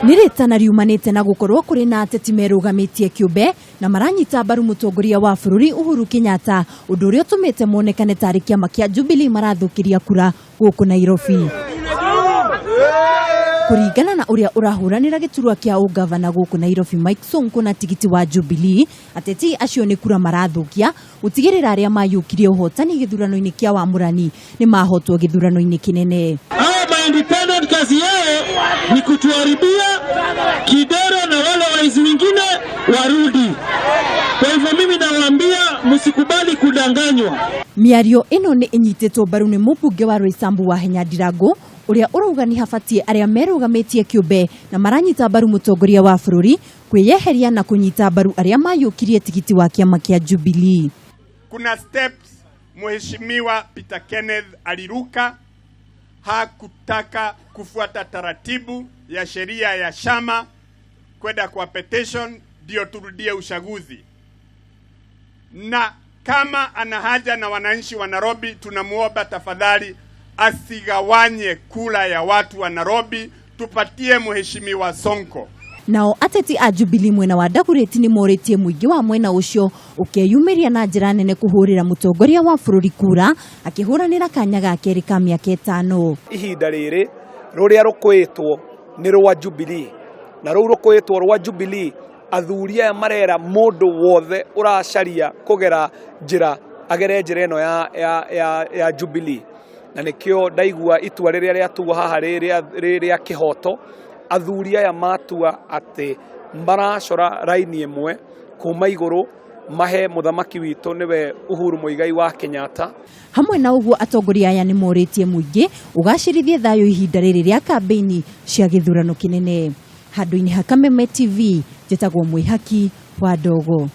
Niretana riumanite na gukorwo kuri na ateti merugamitie kiumbe na maranyita mbaru mutongoria wa bururi Uhuru Kenyatta undu uria utumite monekane tari kiama kia Jubilee marathukiria kura guku Nairobi. Kuringana na uria urahuranira giturwa kia ugavana guku Nairobi Mike Sonko na tigiti wa Jubilee, ateti acio ni kura marathukia utigirira aria mayukirie uhotani githurano-ini kia Wamurani ni mahotwo githurano-ini kinene. Independent kazi yao ni kutuharibia Kidero na wale waizi wengine warudi. Kwa hivyo mimi nawaambia msikubali kudanganywa. Miario ino ni inyitetwo mbaru ni mubunge wa Roysambu wa Henya Ndiragu uria urauga ni habatie aria merugamitie kiumbe na maranyita mbaru mutongoria wa bururi kwiyeheria na kunyita mbaru aria mayukirie tigiti wa kiama kia Jubilee. Kuna steps Mheshimiwa Peter Kenneth aliruka, hakutaka kufuata taratibu ya sheria ya chama kwenda kwa petition ndio turudie uchaguzi. Na kama ana haja na wananchi wa Nairobi, tunamuomba tafadhali asigawanye kula ya watu wa Nairobi, tupatie Mheshimiwa Sonko. Nao ateti a Jubilee mwena wa Dagoretti ni moretie muingi wa mwena ucio ukeyumiria na njira nene kuhurira mutongoria wa bururi kura akihuranira kanya ga keri ka miaka 5. Ihinda riri ruria rukwitwo ni rwa Jubilee na ru rukwitwo rwa Jubilee athuria marera mundu wothe uracaria kugera njira agere njira ino ya Jubilee na nikio ndaigua itua riria riatuo haha riria kihoto athuria ya matua ate maracora raini imwe kuma iguru mahe muthamaki witu niwe Uhuru Muigai wa Kenyatta. Hamwe na uguo atongoria aya ni moretie muingi ugacirithie thayo ihinda riri ria kampeini cia githurano kinene. Handu-ini ha Kameme TV, njitagwo Mwihaki wa Ndogo.